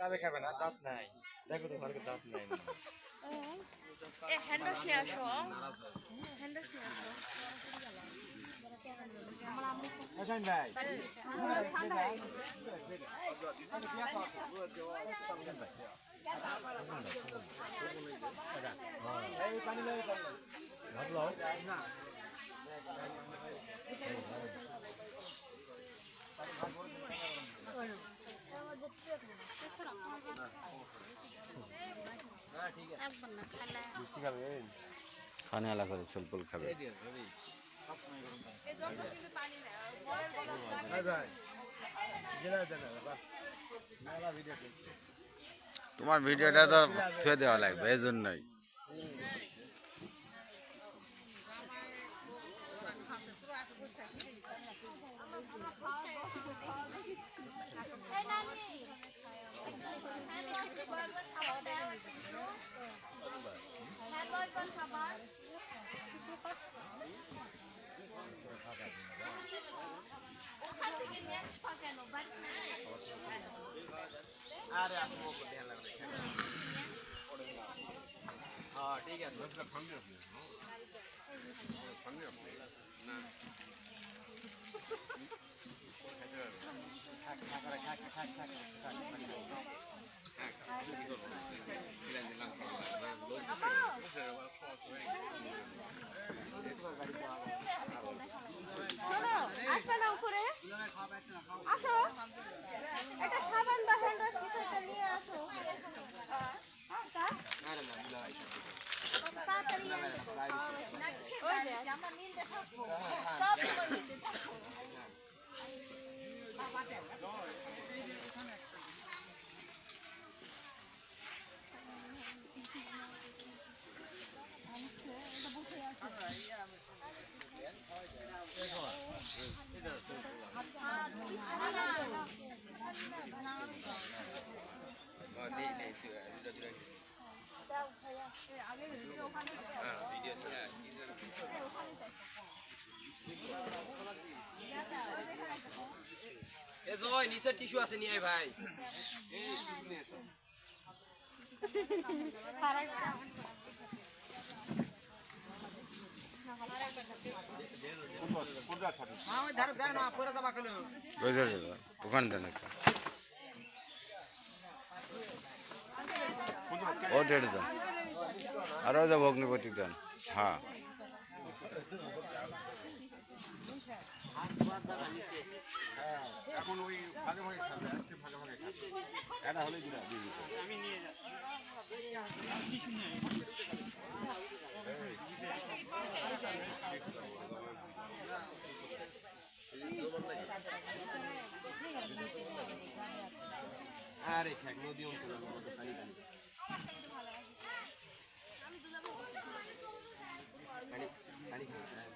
চাবে খাবে না, দাঁত নাই। দেখো তো ঘরে দাঁত নাই। হ্যান্ডওয়াশ নিয়ে আসো, হ্যান্ডওয়াশ নিয়ে আসো। হাসান ভাই পানি লাগে ভাবলো না খানে আলা করে সলপল খাবে। তোমার ভিডিওটা তো থুয়ে দেওয়া লাগবে এই জন্যই। আরে আপনি ওকে ধ্যান লাগবে হ্যাঁ ঠিক আছে আসবে না উপরে, আসো এটা সাবান বা হ্যান্ডওয়াশ কিছু একটা নিয়ে আসো। তাড়াতাড়ি আমরা মিলতে থাকবো, সব মিলতে থাকবো। নিচে টিস্যু আছে নিয়ে আয় ভাই ওখানে দেন একটা ও ডেট দেন আরও যাব অগ্নিপতি দেন। হ্যাঁ এখন ওই ভাগে ভাগে খাবে ভাগে ভাগে খাবে এটা হলে দিলা দিয়ে দিতে আমি নিয়ে আরে খেক নদী অঞ্চল পানি পানি পানি খাবেন